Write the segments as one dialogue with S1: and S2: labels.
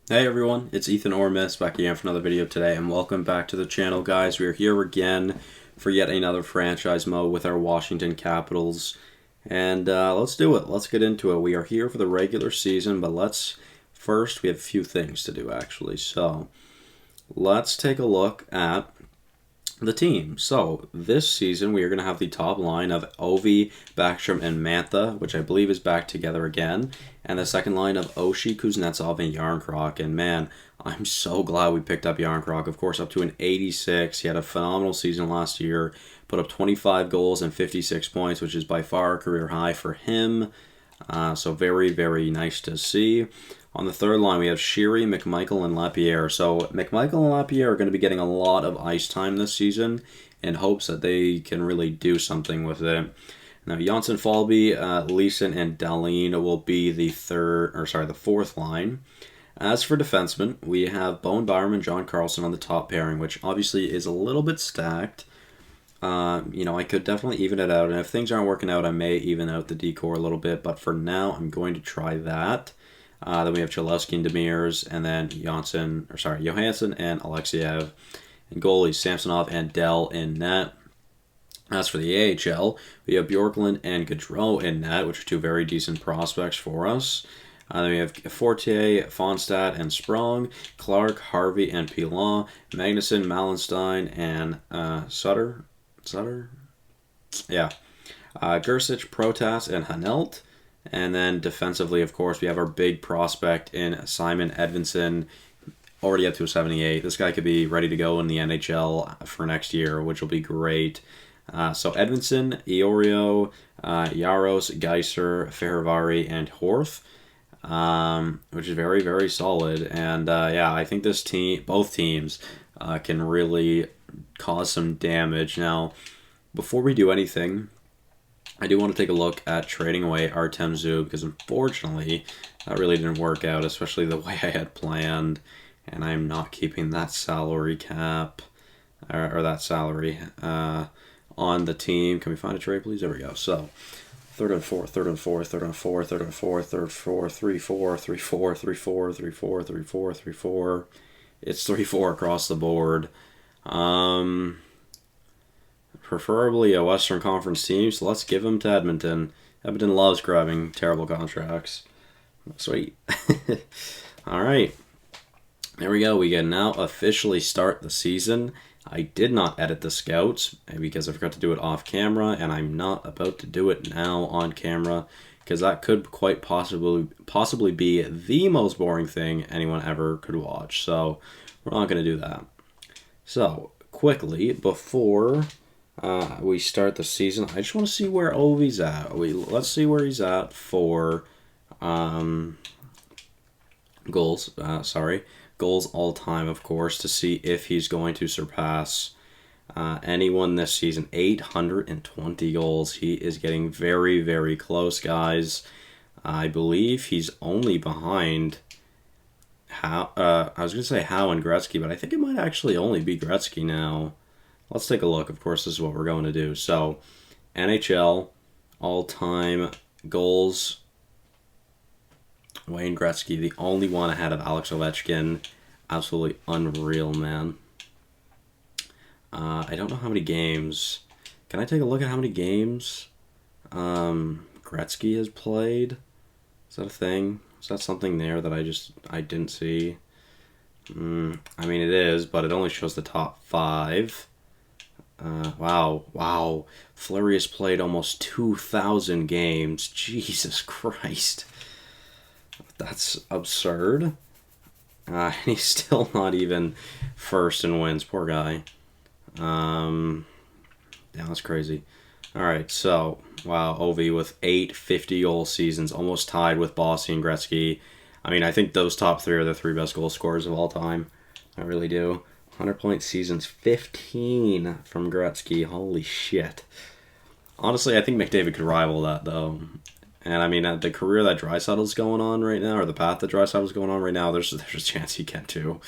S1: Hey everyone, it's Ethan Ormis back again for another video today, and welcome back to the channel, guys. We are here again for yet another franchise mode with our Washington Capitals, and let's do it. Let's get into it. We are here for the regular season, but we have a few things to do actually. So let's take a look at the team. So this season we are going to have the top line of Ovi, Backstrom, and Mantha, which I believe is back together again, and the second line of Oshie, Kuznetsov, and Yarncroc. And man, I'm so glad we picked up Yarncroc. Of course, up to an 86. He had a phenomenal season last year, put up 25 goals and 56 points, which is by far a career high for him. So very, very nice to see. On the third line, we have Sheary, McMichael, and Lapierre. So McMichael and Lapierre are going to be getting a lot of ice time this season in hopes that they can really do something with it. Now, Janssen, Falby, Leeson, and Dahlin will be the fourth line. As for defensemen, we have Bowen Byram and John Carlson on the top pairing, which obviously is a little bit stacked. I could definitely even it out, and if things aren't working out, I may even out the decor a little bit, but for now, I'm going to try that. Then we have Cholowski and Demers, and then Johansson and Alexiev. And goalies, Samsonov and Dell in net. As for the AHL, we have Bjorklund and Gaudreau in net, which are two very decent prospects for us. Then we have Fortier, Fonstadt, and Sprong, Clark, Harvey, and Pilon, Magnuson, Malenstein, and Sutter? Yeah. Gersich, Protas, and Hanelt. And then defensively, of course, we have our big prospect in Simon Edvinsson, already up to a 78. This guy could be ready to go in the NHL for next year, which will be great. So Edvinsson, Iorio, Yaros, Geiser, Ferravari, and Horth, which is very, very solid. And I think both teams, can really cause some damage. Now, before we do anything, I do want to take a look at trading away Artem Zub, because unfortunately that really didn't work out, especially the way I had planned, and I'm not keeping that salary cap, or that salary on the team. Can we find a trade, please? There we go. So third and four, 3-4, 3-4, 3-4, 3-4, 3-4, 3-4, 3-4. It's 3-4 across the board. Preferably a Western Conference team, so let's give them to Edmonton. Edmonton loves grabbing terrible contracts. Sweet. All right. There we go. We can now officially start the season. I did not edit the scouts because I forgot to do it off camera, and I'm not about to do it now on camera because that could quite possibly be the most boring thing anyone ever could watch. So we're not going to do that. So quickly, before we start the season, I just want to see where Ovi's at. Let's see where he's at for goals. Goals all time, of course, to see if he's going to surpass anyone this season. 820 goals. He is getting very, very close, guys. I believe he's only behind Howe and Gretzky, but I think it might actually only be Gretzky now. Let's take a look. Of course, this is what we're going to do. So, NHL all-time goals. Wayne Gretzky, the only one ahead of Alex Ovechkin. Absolutely unreal, man. I don't know how many games. Can I take a look at how many games Gretzky has played? Is that a thing? Is that something there that I didn't see? I mean, it is, but it only shows the top 5. Wow. Fleury has played almost 2,000 games. Jesus Christ. That's absurd. He's still not even first in wins. Poor guy. Yeah, that's crazy. Alright, so, wow, Ovi with 8 50-goal seasons, almost tied with Bossy and Gretzky. I mean, I think those top 3 are the 3 best goal scorers of all time. I really do. 100-point seasons, 15 from Gretzky. Holy shit. Honestly, I think McDavid could rival that, though. And, I mean, the career that Draisaitl's going on right now, or the path that Draisaitl's going on right now, there's a chance he can, too.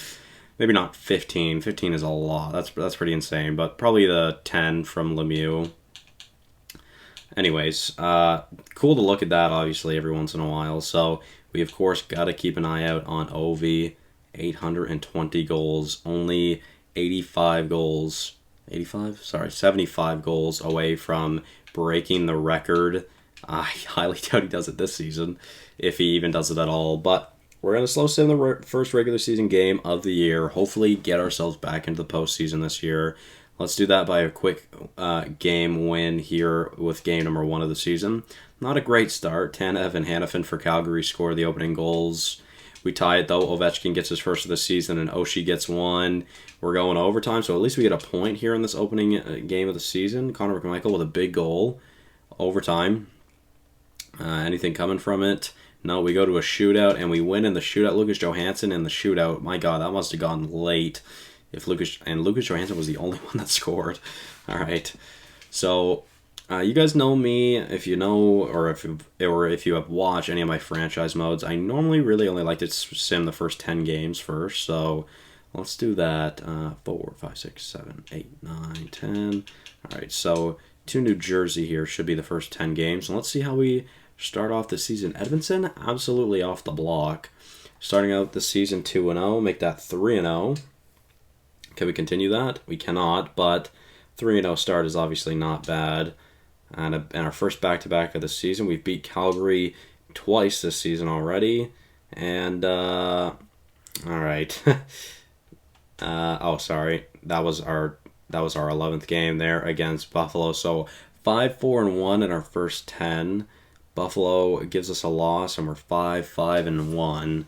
S1: Maybe not 15. 15 is a lot. That's pretty insane. But probably the 10 from Lemieux. Anyways, cool to look at that, obviously, every once in a while. So, we, of course, got to keep an eye out on Ovi. 820 goals, only 85 goals. 85? Sorry, 75 goals away from breaking the record. I highly doubt he does it this season, if he even does it at all. But we're going to slow sim the first regular season game of the year. Hopefully get ourselves back into the postseason this year. Let's do that by a quick game win here with game number 1 of the season. Not a great start. Tanev and Hanifin for Calgary score the opening goals. We tie it, though. Ovechkin gets his first of the season, and Oshie gets one. We're going overtime, so at least we get a point here in this opening game of the season. Connor McMichael with a big goal. Overtime. Anything coming from it? No, we go to a shootout, and we win in the shootout. Lucas Johansson in the shootout. My God, that must have gone late. If Lucas Johansson was the only one that scored. All right. So you guys know me, if you know, or if you have watched any of my franchise modes. I normally really only like to sim the first 10 games first. So let's do that. 4, 5, 6, 7, 8, 9, 10. All right. So to New Jersey here should be the first 10 games. And let's see how we start off the season. Edmonton, absolutely off the block. Starting out the season 2-0, make that 3-0. Can we continue that? We cannot, but 3-0 start is obviously not bad. And our first back-to-back of the season, we've beat Calgary twice this season already. And, all right. Oh, sorry. That was our 11th game there against Buffalo. So 5-4-1 in our first 10. Buffalo gives us a loss, and we're 5-5-1.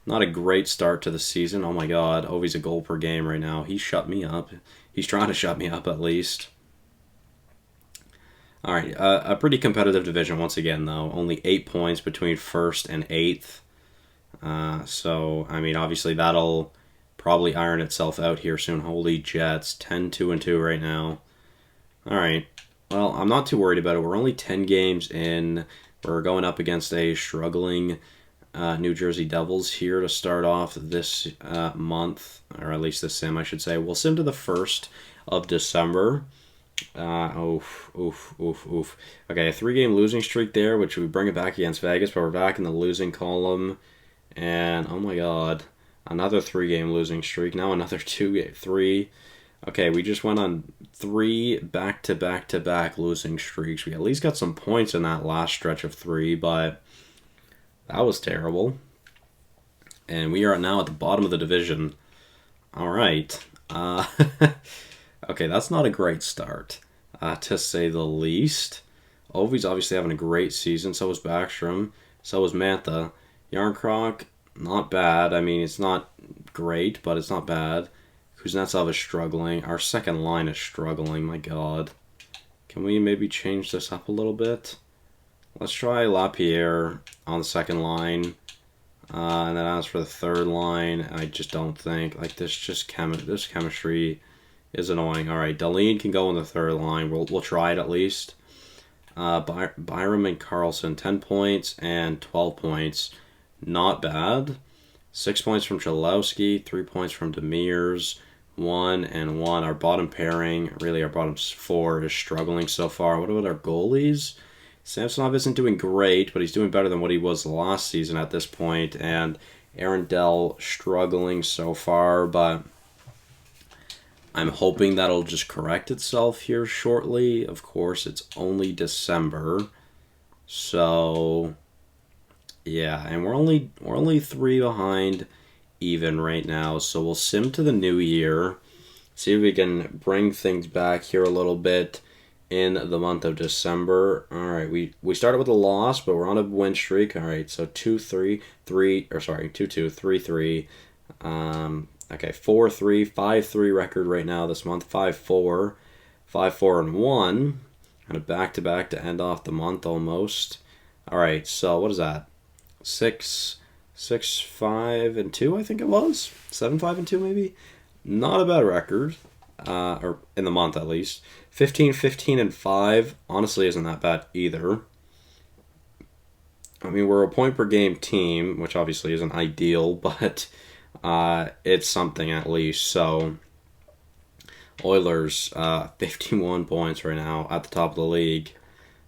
S1: Not a great start to the season. Oh my God, Ovi's a goal per game right now. He shut me up. He's trying to shut me up at least. All right, a pretty competitive division once again, though. Only 8 points between 1st and 8th. So, I mean, obviously that'll probably iron itself out here soon. Holy Jets, 10-2-2 right now. All right, well, I'm not too worried about it. We're only 10 games in. We're going up against a struggling New Jersey Devils here to start off this month, or at least this sim, I should say. We'll sim to the 1st of December. Oof. Okay, a 3-game losing streak there, which we bring it back against Vegas, but we're back in the losing column. And, oh my God, another 3-game losing streak. Now another 3. Okay, we just went on 3 back-to-back-to-back losing streaks. We at least got some points in that last stretch of 3, but that was terrible. And we are now at the bottom of the division. All right. Okay, that's not a great start, to say the least. Ovi's obviously having a great season. So is Backstrom. So is Mantha. Yarncroc, not bad. I mean, it's not great, but it's not bad. Kuznetsov is struggling. Our second line is struggling. My God. Can we maybe change this up a little bit? Let's try LaPierre on the second line. And then as for the third line, I just don't think. Like, this chemistry is annoying. All right, Dahlin can go on the third line. We'll try it at least. Byram and Carlson, 10 points and 12 points. Not bad. 6 points from Chalowski, 3 points from Demers, 1 and 1. Our bottom pairing, really our bottom 4, is struggling so far. What about our goalies? Samsonov isn't doing great, but he's doing better than what he was last season at this point. And Aaron Dell struggling so far, but I'm hoping that'll just correct itself here shortly. Of course, it's only December, so yeah, and we're only 3 behind even right now. So we'll sim to the new year, see if we can bring things back here a little bit in the month of December. All right, we started with a loss, but we're on a win streak. All right, so 2-2, 3-3. Okay, 4-3, 5-3 record right now this month. 5-4, 5-4-1, and a back-to-back to end off the month almost. All right, so what is that? 6-5-2, I think it was. 7-5-2 maybe. Not a bad record, or in the month at least. 15-15-5 honestly isn't that bad either. I mean, we're a point per game team, which obviously isn't ideal, but it's something at least. So Oilers, 51 points right now at the top of the league.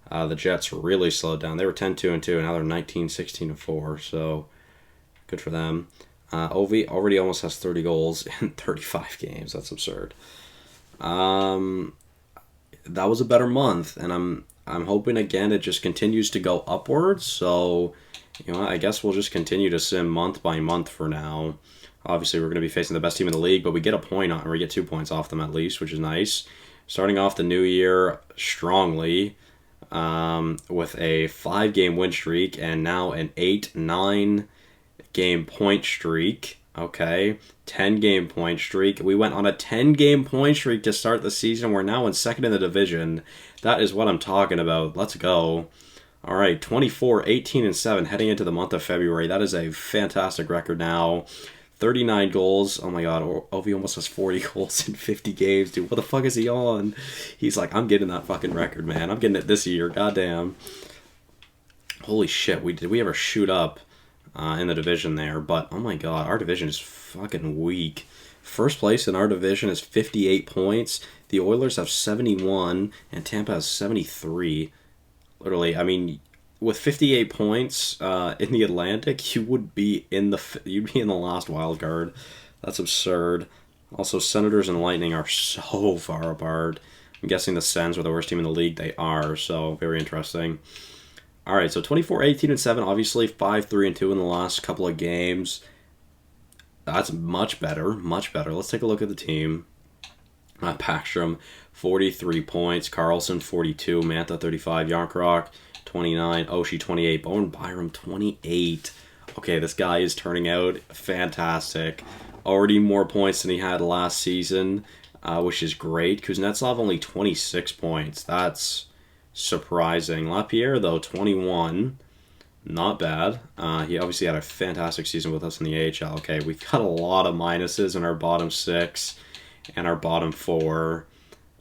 S1: The Jets really slowed down. They were 10-2-2, and now they're 19-16-4. So good for them. Ovi already almost has 30 goals in 35 games. That's absurd. That was a better month, and I'm hoping again it just continues to go upwards. So, I guess we'll just continue to sim month by month for now. Obviously, we're going to be facing the best team in the league, but we get a point on, or we get 2 points off them at least, which is nice. Starting off the new year strongly, with a 5-game win streak and now an 8-9 game point streak. Okay, 10-game point streak. We went on a 10-game point streak to start the season. We're now in second in the division. That is what I'm talking about. Let's go. All right, 24, 18, and 7 heading into the month of February. That is a fantastic record now. 39 goals. Oh my god, Ovi almost has 40 goals in 50 games. Dude, what the fuck is he on? He's like, I'm getting that fucking record, man. I'm getting it this year. Goddamn. Holy shit, did we ever shoot up in the division there? But, oh my god, our division is fucking weak. First place in our division is 58 points. The Oilers have 71, and Tampa has 73. Literally, I mean, with 58 points in the Atlantic, you'd be in the last wild card. That's absurd. Also, Senators and Lightning are so far apart. I'm guessing the Sens were the worst team in the league. They are, so very interesting. All right, so 24, 18, and 7. Obviously, 5, 3, and 2 in the last couple of games. That's much better, much better. Let's take a look at the team. Backstrom, 43 points. Carlson, 42. Mantha, 35. Yarncroc, 29. Oshie, 28. Bowen Byram, 28. Okay, this guy is turning out fantastic. Already more points than he had last season, which is great. Kuznetsov, only 26 points. That's surprising. Lapierre, though, 21. Not bad. He obviously had a fantastic season with us in the AHL. Okay, we've got a lot of minuses in our bottom 6 and our bottom 4.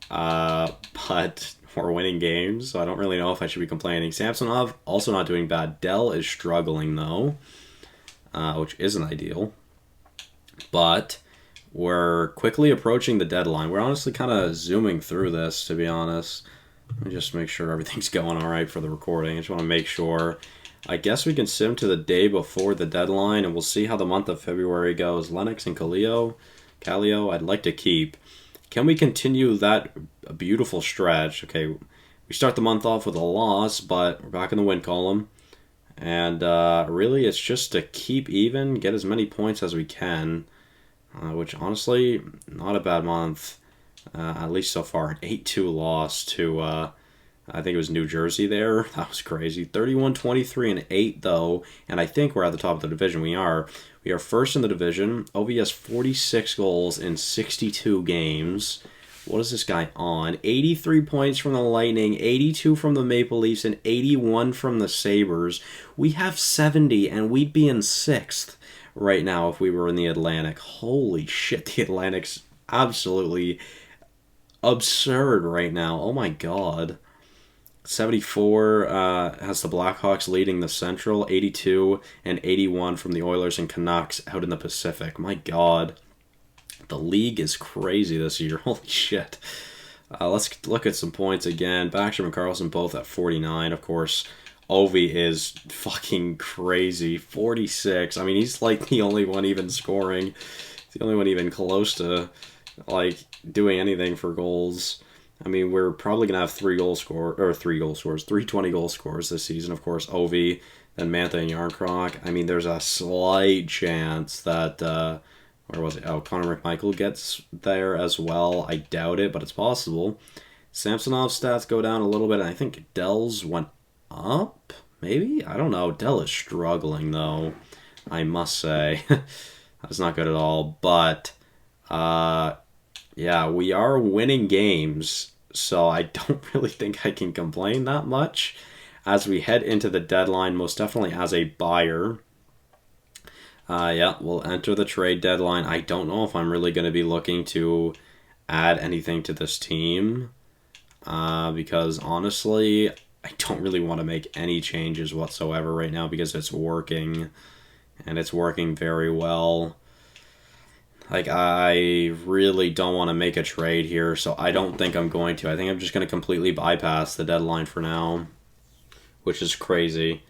S1: But we're winning games, so I don't really know if I should be complaining. Samsonov, also not doing bad. Dell is struggling, though, which isn't ideal. But we're quickly approaching the deadline. We're honestly kind of zooming through this, to be honest. Let me just make sure everything's going all right for the recording. I just want to make sure. I guess we can sim to the day before the deadline, and we'll see how the month of February goes. Lennox and Kallio, I'd like to keep. Can we continue that beautiful stretch? Okay, we start the month off with a loss, but we're back in the win column. And really, it's just to keep even, get as many points as we can, which honestly, not a bad month, at least so far. An 8-2 loss to, I think it was New Jersey there. That was crazy. 31, 23, and 8, though, and I think we're at the top of the division. We are. We are first in the division. OVS 46 goals in 62 games. What is this guy on? 83 points from the Lightning, 82 from the Maple Leafs, and 81 from the Sabres. We have 70, and we'd be in 6th right now if we were in the Atlantic. Holy shit, the Atlantic's absolutely absurd right now. Oh my god. 74 has the Blackhawks leading the Central, 82 and 81 from the Oilers and Canucks out in the Pacific. My god. The league is crazy this year. Holy shit. Let's look at some points again. Backstrom and Carlson both at 49. Of course, Ovi is fucking crazy. 46. I mean, he's like the only one even scoring. He's the only one even close to, like, doing anything for goals. I mean, we're probably going to have 3 20 goal scorers this season. Of course, Ovi, then Mantha and Yarncroc. I mean, there's a slight chance that, where was it? Oh, Connor McMichael gets there as well. I doubt it, but it's possible. Samsonov's stats go down a little bit, and I think Dell's went up, maybe? I don't know. Dell is struggling, though, I must say. That's not good at all, but, yeah, we are winning games, so I don't really think I can complain that much as we head into the deadline, most definitely as a buyer. Yeah, we'll enter the trade deadline. I don't know if I'm really going to be looking to add anything to this team because, honestly, I don't really want to make any changes whatsoever right now because it's working, and it's working very well. Like, I really don't want to make a trade here, so I don't think I'm going to. I think I'm just going to completely bypass the deadline for now, which is crazy.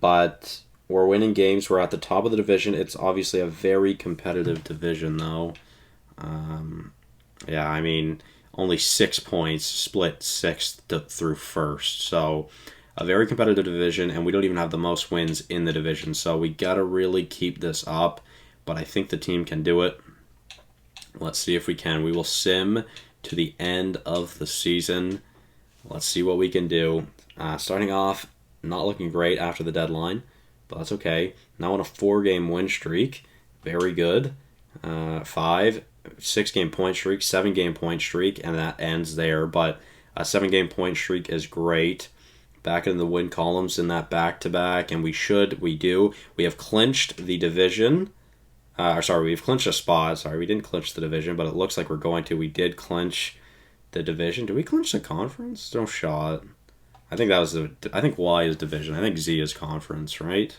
S1: But We're winning games. We're at the top of the division. It's obviously a very competitive division, though. Yeah, I mean, only 6 points, split sixth through first. So, a very competitive division, and we don't even have the most wins in the division. So, we got to really keep this up, but I think the team can do it. Let's see if we can. We will sim to the end of the season. Let's see what we can do. Starting off, not looking great after the deadline, but that's okay. Now on a 4-game win streak. Very good. 6-game point streak, 7-game point streak, and that ends there. But a 7-game point streak is great. Back in the win columns in that back-to-back, and we do. We have clinched the division. We've clinched a spot. Sorry, we didn't clinch the division, but it looks like we're going to. We did clinch the division. Did we clinch the conference? No shot. I think Y is division. I think Z is conference, right?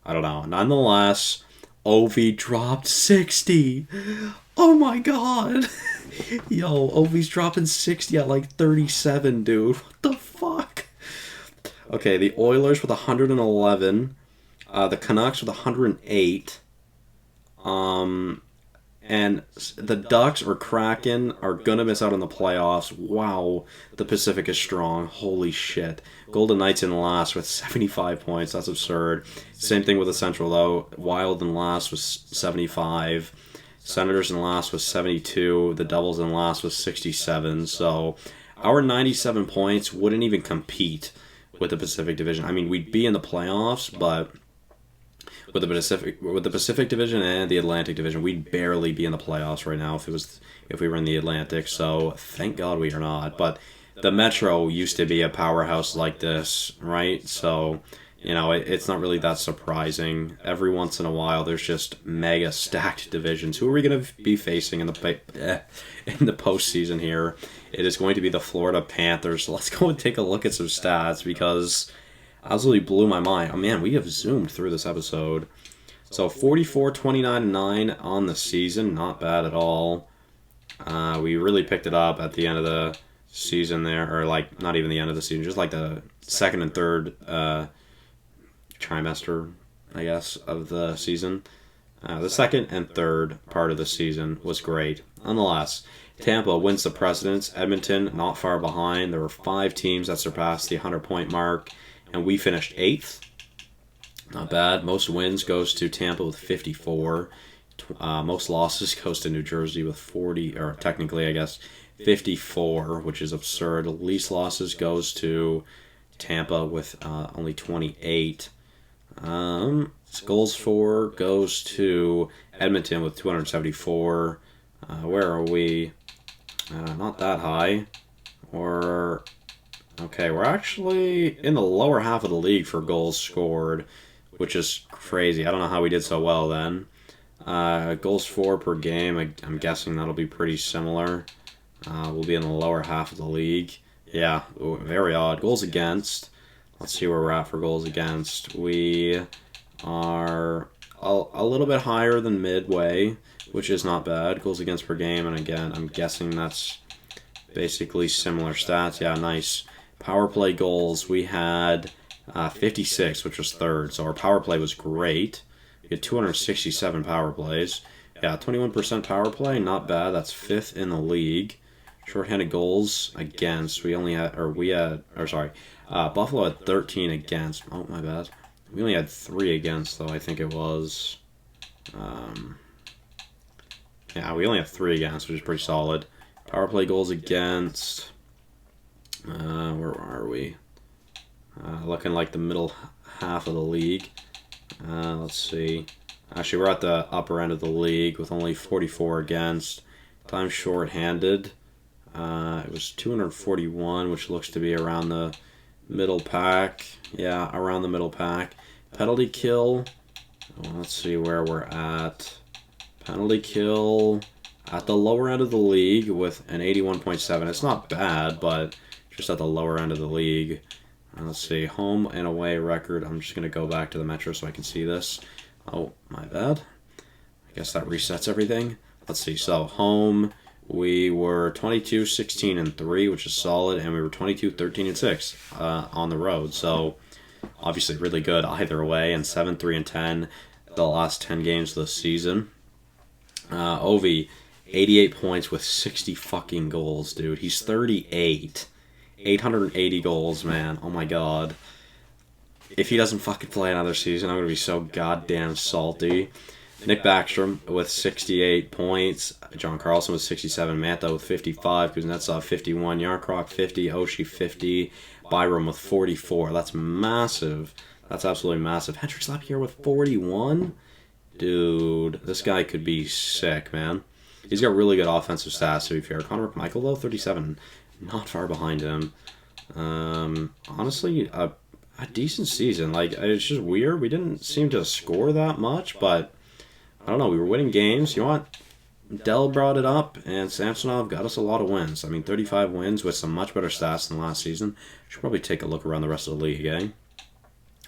S1: I don't know. Nonetheless, Ovi dropped 60. Oh my god. Yo, Ovi's dropping 60 at like 37, dude. What the fuck? Okay, the Oilers with 111. The Canucks with 108. And the Ducks or Kraken are going to miss out on the playoffs. Wow, the Pacific is strong. Holy shit. Golden Knights in last with 75 points. That's absurd. Same thing with the Central, though. Wild in last was 75. Senators in last was 72. The Devils in last was 67. So our 97 points wouldn't even compete with the Pacific Division. I mean, we'd be in the playoffs, but with the Pacific Division and the Atlantic Division, we'd barely be in the playoffs right now if we were in the Atlantic. So thank God we are not. But the Metro used to be a powerhouse like this, right? So it's not really that surprising. Every once in a while, there's just mega stacked divisions. Who are we going to be facing in the postseason here? It is going to be the Florida Panthers. So let's go and take a look at some stats because absolutely blew my mind. Oh man, we have zoomed through this episode. So 44, 29, and 9 on the season. Not bad at all. We really picked it up at the end of the season there, or like not even the end of the season, just like the second and third trimester, I guess, of the season. The second and third part of the season was great. Nonetheless, Tampa wins the precedence. Edmonton not far behind. There were 5 teams that surpassed the 100-point mark, and we finished 8th. Not bad. Most wins goes to Tampa with 54. Most losses goes to New Jersey with 40, or technically, I guess, 54, which is absurd. Least losses goes to Tampa with only 28. Goals for goes to Edmonton with 274. Where are we? Not that high. Okay, we're actually in the lower half of the league for goals scored, which is crazy. I don't know how we did so well then. Goals for per game, I'm guessing that'll be pretty similar. We'll be in the lower half of the league. Yeah, very odd. Goals against. Let's see where we're at for goals against. We are a little bit higher than midway, which is not bad. Goals against per game, and again, I'm guessing that's basically similar stats. Yeah, nice. Power play goals, we had 56, which was third, so our power play was great. We had 267 power plays. Yeah, 21% power play, not bad. That's 5th in the league. Shorthanded goals against, Buffalo had 13 against. Oh, my bad. We only had 3 against, though, I think it was. Yeah, we only have 3 against, which is pretty solid. Power play goals against. Where are we? Looking like the middle half of the league. Let's see. Actually, we're at the upper end of the league with only 44 against. Time short-handed. It was 241, which looks to be around the middle pack. Yeah, around the middle pack. Penalty kill. Well, let's see where we're at. Penalty kill at the lower end of the league with an 81.7. It's not bad, but just at the lower end of the league. Let's see. Home and away record. I'm just going to go back to the Metro so I can see this. Oh, my bad. I guess that resets everything. Let's see. So, home, we were 22, 16, and 3, which is solid, and we were 22, 13, and 6 on the road. So, obviously really good either way, and 7-3-10 the last 10 games of the season. Ovi, 88 points with 60 fucking goals, dude. He's 38. 880 goals, man. Oh my god. If he doesn't fucking play another season, I'm going to be so goddamn salty. Nick Backstrom with 68 points. John Carlson with 67. Mantha with 55. Kuznetsov 51. Yarncroc 50. Oshie 50. Byram with 44. That's massive. That's absolutely massive. Hendricks Lapierre with 41. Dude, this guy could be sick, man. He's got really good offensive stats, to be fair. Connor McMichael, though, 37. Not far behind him. Honestly, a decent season. Like, it's just weird. We didn't seem to score that much, but I don't know. We were winning games. You know what? Dell brought it up, and Samsonov got us a lot of wins. I mean, 35 wins with some much better stats than last season. Should probably take a look around the rest of the league, eh?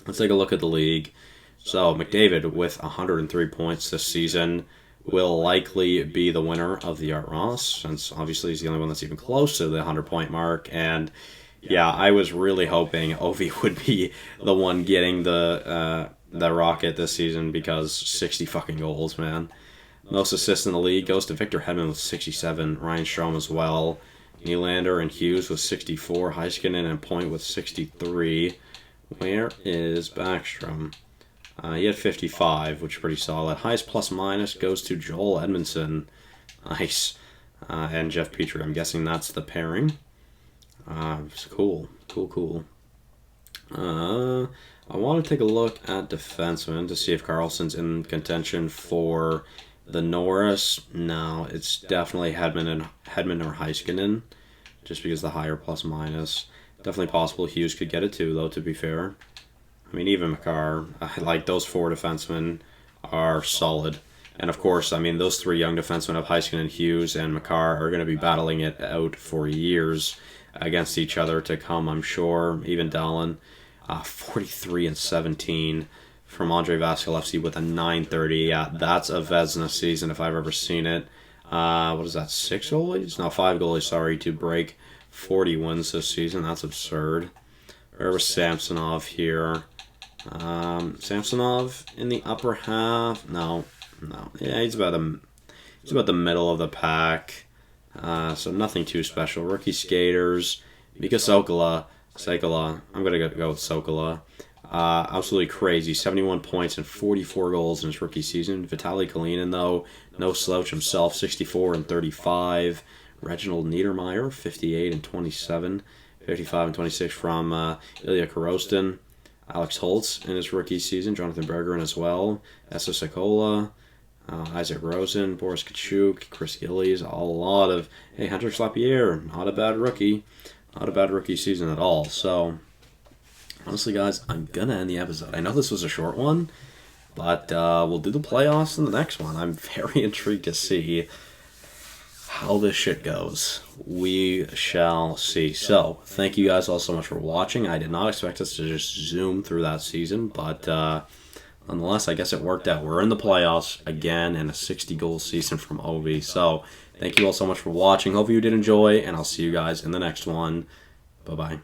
S1: Let's take a look at the league. So, McDavid with 103 points this season will likely be the winner of the Art Ross, since obviously he's the only one that's even close to the 100-point mark. And yeah, I was really hoping Ovi would be the one getting the Rocket this season, because 60 fucking goals, man. Most assists in the league goes to Victor Hedman with 67, Ryan Strome as well, Nylander and Hughes with 64, Heiskanen and Point with 63. Where is Backstrom? He had 55, which is pretty solid. Highest plus minus goes to Joel Edmondson. Nice. And Jeff Petrie. I'm guessing that's the pairing. It's cool. Cool. I want to take a look at defensemen to see if Carlson's in contention for the Norris. No, it's definitely Hedman or Heiskanen, just because the higher plus minus. Definitely possible Hughes could get it too, though, to be fair. I mean, even Makar, like, those four defensemen are solid. And, of course, I mean, those three young defensemen of Heiskanen, Hughes, and Makar are going to be battling it out for years against each other to come, I'm sure. Even Dallin, 43 and 17 from Andrei Vasilevsky with a 930. Yeah, that's a Vezina season if I've ever seen it. What is that, 6 goalies? No, 5 goalies, sorry, to break 40 wins this season. That's absurd. Where was Samsonov here? Samsonov in the upper half? No. Yeah, he's about the middle of the pack. So nothing too special. Rookie skaters. Mika Sokala. I'm going to go with Sokala. Absolutely crazy. 71 points and 44 goals in his rookie season. Vitaly Kalinin, though, no slouch himself. 64 and 35. Reginald Niedermeyer, 58 and 27. 55 and 26 from Ilya Korostin. Alex Holtz in his rookie season. Jonathan Bergeron as well. Esa Sokola. Isaac Rosen. Boris Kachuk. Chris Gillies. A lot of... Hey, Hendricks Lapierre. Not a bad rookie. Not a bad rookie season at all. So, honestly, guys, I'm going to end the episode. I know this was a short one, but we'll do the playoffs in the next one. I'm very intrigued to see how this shit goes. We shall see. So, thank you guys all so much for watching. I did not expect us to just zoom through that season, but nonetheless, I guess it worked out. We're in the playoffs again in a 60-goal season from OV. So, thank you all so much for watching. Hope you did enjoy, and I'll see you guys in the next one. Bye-bye.